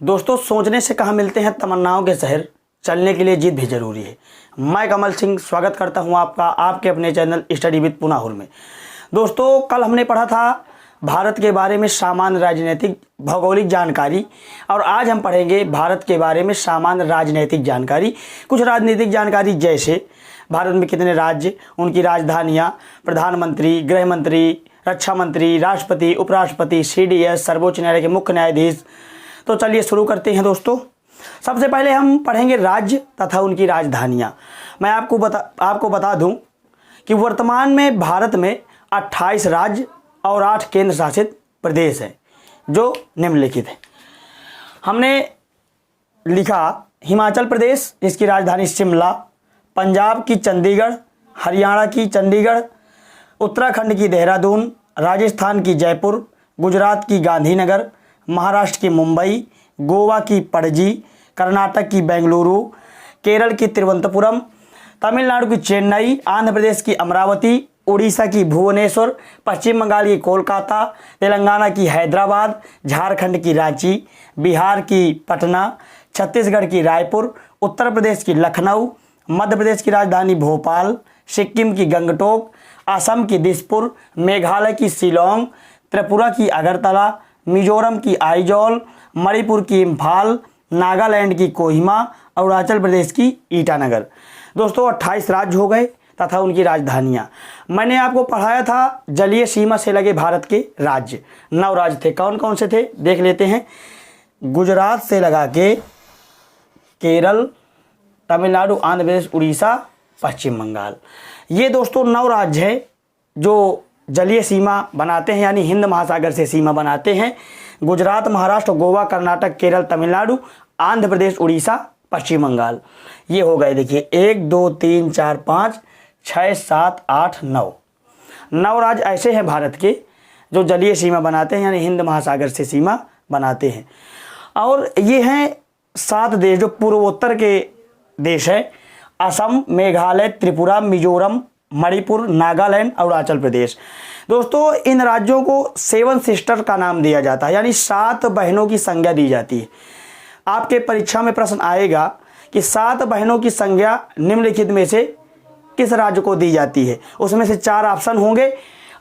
दोस्तों, सोचने से कहाँ मिलते हैं तमन्नाओं के शहर, चलने के लिए जिद भी जरूरी है। मैं कमल सिंह स्वागत करता हूं आपका आपके अपने चैनल स्टडी विद पुनाहुल में। दोस्तों, कल हमने पढ़ा था भारत के बारे में सामान्य राजनीतिक भौगोलिक जानकारी, और आज हम पढ़ेंगे भारत के बारे में सामान्य राजनीतिक जानकारी। कुछ राजनीतिक जानकारी जैसे भारत में कितने राज्य, उनकी राजधानियाँ, प्रधानमंत्री, गृह मंत्री, रक्षा मंत्री, राष्ट्रपति, उपराष्ट्रपति, CDS, सर्वोच्च न्यायालय के मुख्य न्यायाधीश। तो चलिए शुरू करते हैं दोस्तों। सबसे पहले हम पढ़ेंगे राज्य तथा उनकी राजधानियाँ। मैं आपको बता दूं कि वर्तमान में भारत में 28 राज्य और 8 केंद्र शासित प्रदेश हैं जो निम्नलिखित हैं। हमने लिखा हिमाचल प्रदेश, जिसकी राजधानी शिमला, पंजाब की चंडीगढ़, हरियाणा की चंडीगढ़, उत्तराखंड की देहरादून, राजस्थान की जयपुर, गुजरात की गांधीनगर, महाराष्ट्र की मुंबई, गोवा की पणजी, कर्नाटक की बेंगलुरु, केरल की तिरुवनंतपुरम, तमिलनाडु की चेन्नई, आंध्र प्रदेश की अमरावती, उड़ीसा की भुवनेश्वर, पश्चिम बंगाल की कोलकाता, तेलंगाना की हैदराबाद, झारखंड की रांची, बिहार की पटना, छत्तीसगढ़ की रायपुर, उत्तर प्रदेश की लखनऊ, मध्य प्रदेश की राजधानी भोपाल, सिक्किम की गंगटोक, असम की दिसपुर, मेघालय की शिलोंग, त्रिपुरा की अगरतला, मिजोरम की आइजॉल, मणिपुर की इम्फाल, नागालैंड की कोहिमा, अरुणाचल प्रदेश की ईटानगर। दोस्तों, 28 राज्य हो गए तथा उनकी राजधानियाँ। मैंने आपको पढ़ाया था जलीय सीमा से लगे भारत के राज्य, 9 राज्य थे। कौन कौन से थे देख लेते हैं। गुजरात से लगा के केरल, तमिलनाडु, आंध्र प्रदेश, उड़ीसा, पश्चिम बंगाल, ये दोस्तों 9 राज्य हैं जो जलीय सीमा बनाते हैं, यानी हिंद महासागर से सीमा बनाते हैं। गुजरात, महाराष्ट्र, गोवा, कर्नाटक, केरल, तमिलनाडु, आंध्र प्रदेश, उड़ीसा, पश्चिम बंगाल। ये हो गए, देखिए 1 2 3 4 5 6 7 8 9 राज्य ऐसे हैं भारत के जो जलीय सीमा बनाते हैं, यानी हिंद महासागर से सीमा बनाते हैं। और ये हैं 7 देश जो पूर्वोत्तर के देश हैं: असम, मेघालय, त्रिपुरा, मिजोरम, मणिपुर, नागालैंड, अरुणाचल प्रदेश। दोस्तों, इन राज्यों को 7 सिस्टर का नाम दिया जाता है, यानी 7 बहनों की संज्ञा दी जाती है। आपके परीक्षा में प्रश्न आएगा कि 7 बहनों की संज्ञा निम्नलिखित में से किस राज्य को दी जाती है। उसमें से 4 ऑप्शन होंगे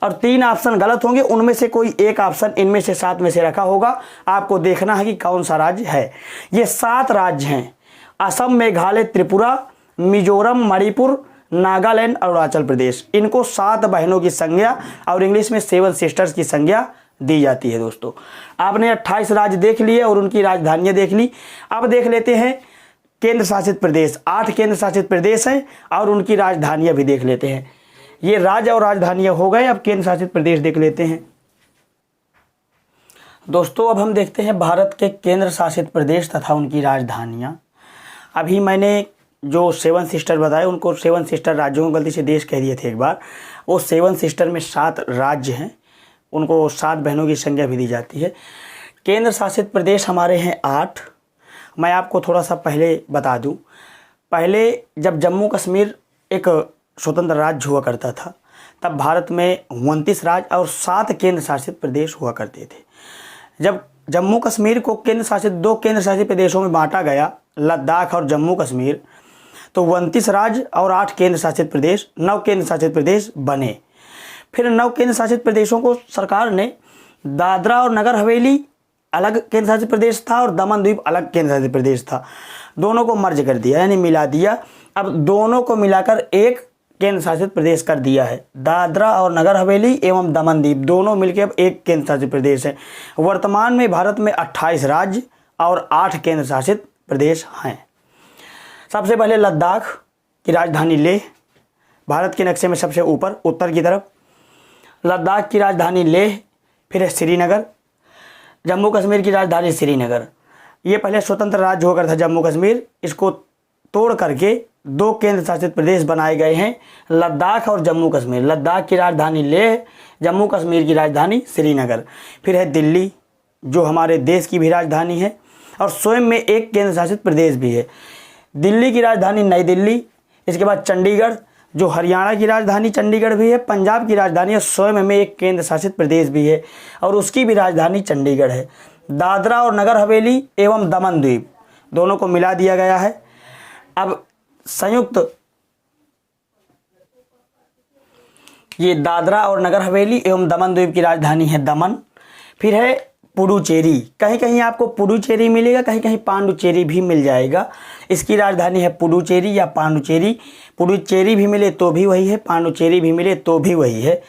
और 3 ऑप्शन गलत होंगे। उनमें से कोई एक ऑप्शन इनमें से 7 में से रखा होगा। आपको देखना है कि कौन सा राज्य है। ये 7 राज्य हैं: असम, मेघालय, त्रिपुरा, मिजोरम, मणिपुर, नागालैंड, अरुणाचल प्रदेश। इनको 7 बहनों की संज्ञा और इंग्लिश में 7 सिस्टर्स की संज्ञा दी जाती है। दोस्तों, आपने 28 राज्य देख लिए और उनकी राजधानियां देख ली। अब देख लेते हैं केंद्र शासित प्रदेश। 8 केंद्र शासित प्रदेश हैं और उनकी राजधानियां भी देख लेते हैं। ये राज्य और राजधानियां हो गए। अब केंद्र शासित प्रदेश देख लेते हैं। दोस्तों, अब हम देखते हैं भारत के केंद्र शासित प्रदेश तथा उनकी राजधानियां। अभी मैंने जो 7 सिस्टर बताए, उनको 7 सिस्टर राज्यों को गलती से देश कह दिए थे एक बार। वो 7 सिस्टर में 7 राज्य हैं, उनको 7 बहनों की संख्या भी दी जाती है। केंद्र शासित प्रदेश हमारे हैं 8। मैं आपको थोड़ा सा पहले बता दूं, पहले जब जम्मू कश्मीर एक स्वतंत्र राज्य हुआ करता था, तब भारत में 29 राज्य और 7 केंद्र शासित प्रदेश हुआ करते थे। जब जम्मू कश्मीर को 2 केंद्र शासित प्रदेशों में बांटा गया, लद्दाख और जम्मू कश्मीर, तो 29 राज्य और 8 केंद्र शासित प्रदेश, 9 केंद्र शासित प्रदेश बने। फिर 9 केंद्र शासित प्रदेशों को सरकार ने दादरा और नगर हवेली अलग केंद्र शासित प्रदेश था और दमन द्वीप अलग केंद्र शासित प्रदेश था, दोनों को मर्ज कर दिया, यानी मिला दिया। अब दोनों को मिलाकर एक केंद्र शासित प्रदेश कर दिया है। दादरा और नगर हवेली एवं दमन द्वीप दोनों मिलकर अब एक केंद्र शासित प्रदेश है। वर्तमान में भारत में 28 राज्य और 8 केंद्र शासित प्रदेश हैं। सबसे पहले लद्दाख की राजधानी लेह, भारत के नक्शे में सबसे ऊपर उत्तर की तरफ लद्दाख की राजधानी लेह। फिर है श्रीनगर, जम्मू कश्मीर की राजधानी श्रीनगर। ये पहले स्वतंत्र राज्य होकर था जम्मू कश्मीर, इसको तोड़ करके 2 केंद्र शासित प्रदेश बनाए गए हैं, लद्दाख और जम्मू कश्मीर। लद्दाख की राजधानी लेह, जम्मू कश्मीर की राजधानी श्रीनगर। फिर है दिल्ली, जो हमारे देश की भी राजधानी है और स्वयं में एक केंद्र शासित प्रदेश भी है। दिल्ली की राजधानी नई दिल्ली। इसके बाद चंडीगढ़, जो हरियाणा की राजधानी चंडीगढ़ भी है, पंजाब की राजधानी है, स्वयं में एक केंद्र शासित प्रदेश भी है और उसकी भी राजधानी चंडीगढ़ है। दादरा और नगर हवेली एवं दमन द्वीप दोनों को मिला दिया गया है। अब संयुक्त ये दादरा और नगर हवेली एवं दमन द्वीप की राजधानी है दमन। फिर है पुडुचेरी, कहीं कहीं आपको पुडुचेरी मिलेगा, कहीं कहीं पांडुचेरी भी मिल जाएगा। इसकी राजधानी है पुडुचेरी या पांडुचेरी। पुडुचेरी भी मिले तो भी वही है, पांडुचेरी भी मिले तो भी वही है।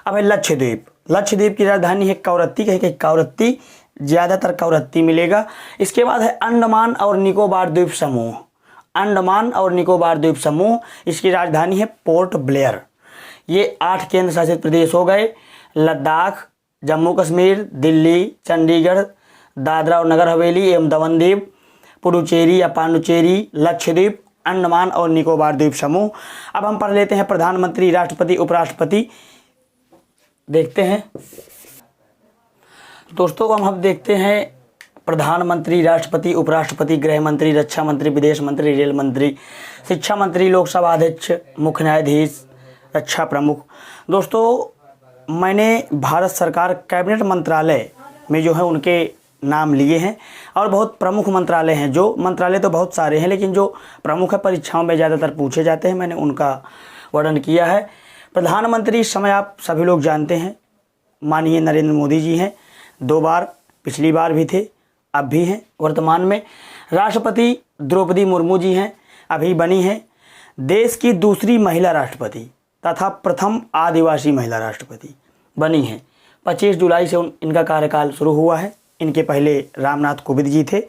अब है लक्षद्वीप, लक्षद्वीप की राजधानी है कवरत्ती, कहीं कहीं कवरत्ती, ज़्यादातर कवरत्ती मिलेगा। इसके बाद है अंडमान और निकोबार द्वीप समूह, अंडमान और निकोबार द्वीप समूह, इसकी राजधानी है पोर्ट ब्लेयर। ये 8 केंद्र शासित प्रदेश हो गए, लद्दाख, जम्मू कश्मीर, दिल्ली, चंडीगढ़, दादरा और नगर हवेली एवं दमन द्वीप, पुडुचेरी या पांडुचेरी, लक्षद्वीप, अंडमान और निकोबार द्वीप समूह। अब हम पढ़ लेते हैं प्रधानमंत्री, राष्ट्रपति, उपराष्ट्रपति। देखते हैं दोस्तों, हम देखते हैं प्रधानमंत्री, राष्ट्रपति, उपराष्ट्रपति, गृह मंत्री, रक्षा मंत्री, विदेश मंत्री, रेल मंत्री, शिक्षा मंत्री, लोकसभा अध्यक्ष, मुख्य न्यायाधीश, रक्षा प्रमुख। दोस्तों मैंने भारत सरकार कैबिनेट मंत्रालय में जो है उनके नाम लिए हैं, और बहुत प्रमुख मंत्रालय हैं, जो मंत्रालय तो बहुत सारे हैं लेकिन जो प्रमुख है, परीक्षाओं में ज़्यादातर पूछे जाते हैं, मैंने उनका वर्णन किया है। प्रधानमंत्री इस समय आप सभी लोग जानते हैं माननीय नरेंद्र मोदी जी हैं, 2 बार, पिछली बार भी थे, अब भी हैं वर्तमान में। राष्ट्रपति द्रौपदी मुर्मू जी हैं, अभी बनी हैं, देश की दूसरी महिला राष्ट्रपति तथा प्रथम आदिवासी महिला राष्ट्रपति बनी हैं। 25 जुलाई से इनका कार्यकाल शुरू हुआ है। इनके पहले रामनाथ कोविंद जी थे,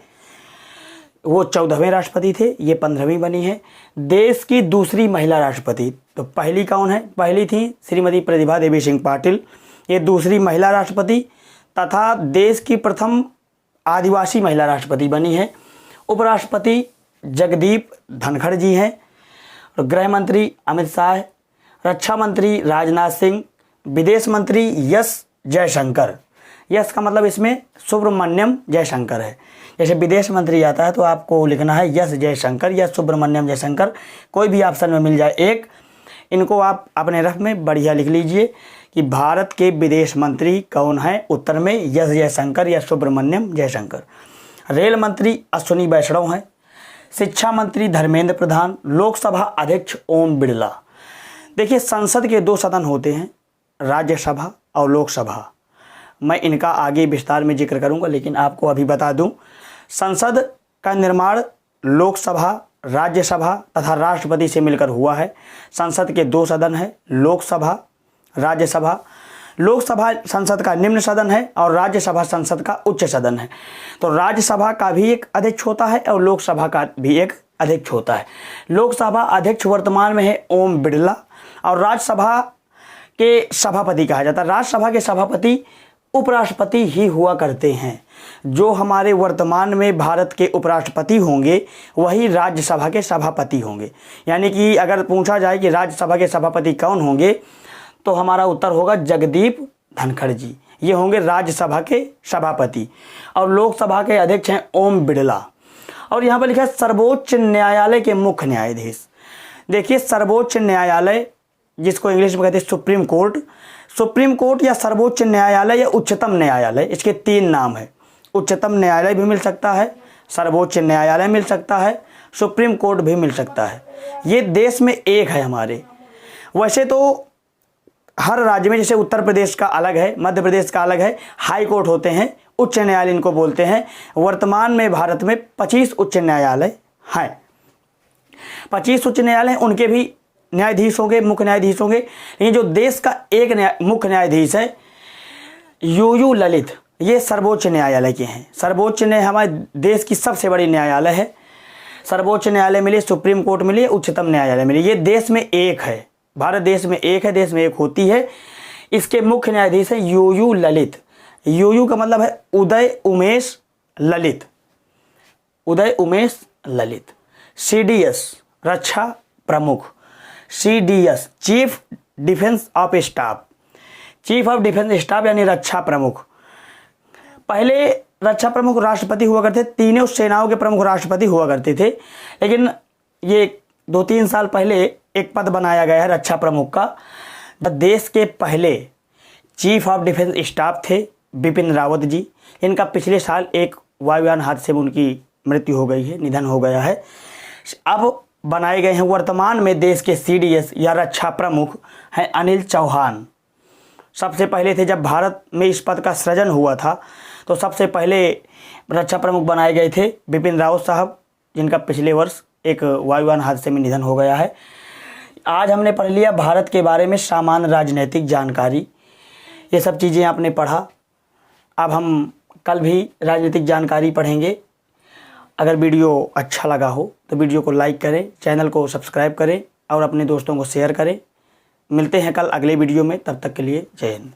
वो 14वें राष्ट्रपति थे, ये 15वीं बनी है। देश की दूसरी महिला राष्ट्रपति, तो पहली कौन है? पहली थी श्रीमती प्रतिभा देवी सिंह पाटिल, ये दूसरी महिला राष्ट्रपति तथा देश की प्रथम आदिवासी महिला राष्ट्रपति बनी है। उपराष्ट्रपति जगदीप धनखड़ जी हैं, और गृह मंत्री अमित शाह, रक्षा मंत्री राजनाथ सिंह, विदेश मंत्री एस जयशंकर। यस का मतलब इसमें सुब्रमण्यम जयशंकर है। जैसे विदेश मंत्री आता है तो आपको लिखना है एस जयशंकर या सुब्रमण्यम जयशंकर, कोई भी ऑप्शन में मिल जाए एक। इनको आप अपने रफ में बढ़िया लिख लीजिए कि भारत के विदेश मंत्री कौन है, उत्तर में एस जयशंकर या सुब्रमण्यम जयशंकर। रेल मंत्री अश्विनी वैष्णव हैं, शिक्षा मंत्री धर्मेंद्र प्रधान, लोकसभा अध्यक्ष ओम बिरला। देखिए संसद के 2 सदन होते हैं, राज्यसभा और लोकसभा। मैं इनका आगे विस्तार में जिक्र करूंगा, लेकिन आपको अभी बता दूं, संसद का निर्माण लोकसभा, राज्यसभा तथा राष्ट्रपति से मिलकर हुआ है। संसद के 2 सदन हैं, लोकसभा, राज्यसभा। लोकसभा संसद का निम्न सदन है और राज्यसभा संसद का उच्च सदन है। तो राज्यसभा का भी एक अध्यक्ष होता है और लोकसभा का भी एक अध्यक्ष होता है। लोकसभा अध्यक्ष वर्तमान में है ओम बिरला, और राज्यसभा के सभापति कहा जाता है। राज्यसभा के सभापति उपराष्ट्रपति ही हुआ करते हैं। जो हमारे वर्तमान में भारत के उपराष्ट्रपति होंगे वही राज्यसभा के सभापति होंगे। यानी कि अगर पूछा जाए कि राज्यसभा के सभापति कौन होंगे, तो हमारा उत्तर होगा जगदीप धनखड़ जी, ये होंगे राज्यसभा के सभापति। और लोकसभा के अध्यक्ष हैं ओम बिरला। और यहाँ पर लिखा है सर्वोच्च न्यायालय के मुख्य न्यायाधीश। देखिए सर्वोच्च न्यायालय, जिसको इंग्लिश में कहते हैं सुप्रीम कोर्ट, सुप्रीम कोर्ट या सर्वोच्च न्यायालय या उच्चतम न्यायालय, इसके 3 नाम है। उच्चतम न्यायालय भी मिल सकता है, सर्वोच्च न्यायालय मिल सकता है, सुप्रीम कोर्ट भी मिल सकता है। ये देश में एक है हमारे। वैसे तो हर राज्य में, जैसे उत्तर प्रदेश का अलग है, मध्य प्रदेश का अलग है, हाई कोर्ट होते हैं, उच्च न्यायालय इनको बोलते हैं। वर्तमान में भारत में 25 उच्च न्यायालय हैं। 25 उच्च न्यायालय, उनके भी न्यायाधीश होंगे, मुख्य न्यायाधीश होंगे। लेकिन जो देश का एक मुख्य न्यायाधीश है यूयू ललित, ये सर्वोच्च न्यायालय के हैं। सर्वोच्च न्याय हमारे देश की सबसे बड़ी न्यायालय है। सर्वोच्च न्यायालय मिले, सुप्रीम कोर्ट मिले, उच्चतम न्यायालय मिले, ये देश में एक है। भारत देश में एक है, देश में एक होती है। इसके मुख्य न्यायाधीश है यूयू ललित। यूयू का मतलब है उदय उमेश ललित, उदय उमेश ललित। सीडीएस रक्षा प्रमुख, CDS chief defence of staff, chief of defence staff यानी रक्षा प्रमुख। पहले रक्षा प्रमुख राष्ट्रपति हुआ करते, तीनों सेनाओं के प्रमुख राष्ट्रपति हुआ करते थे। लेकिन ये 2-3 साल पहले एक पद बनाया गया है रक्षा प्रमुख का। देश के पहले चीफ ऑफ डिफेंस स्टाफ थे बिपिन रावत जी, इनका पिछले साल एक वायुयान हादसे में उनकी मृत्यु हो गई है, निधन हो गया है। अब बनाए गए हैं वर्तमान में देश के CDS या रक्षा प्रमुख हैं अनिल चौहान। सबसे पहले थे, जब भारत में इस पद का सृजन हुआ था तो सबसे पहले रक्षा प्रमुख बनाए गए थे बिपिन रावत साहब, जिनका पिछले वर्ष एक वायुयान हादसे में निधन हो गया है। आज हमने पढ़ लिया भारत के बारे में सामान्य राजनीतिक जानकारी, ये सब चीज़ें आपने पढ़ा। अब हम कल भी राजनीतिक जानकारी पढ़ेंगे। अगर वीडियो अच्छा लगा हो तो वीडियो को लाइक करें, चैनल को सब्सक्राइब करें और अपने दोस्तों को शेयर करें। मिलते हैं कल अगले वीडियो में, तब तक के लिए जय हिंद।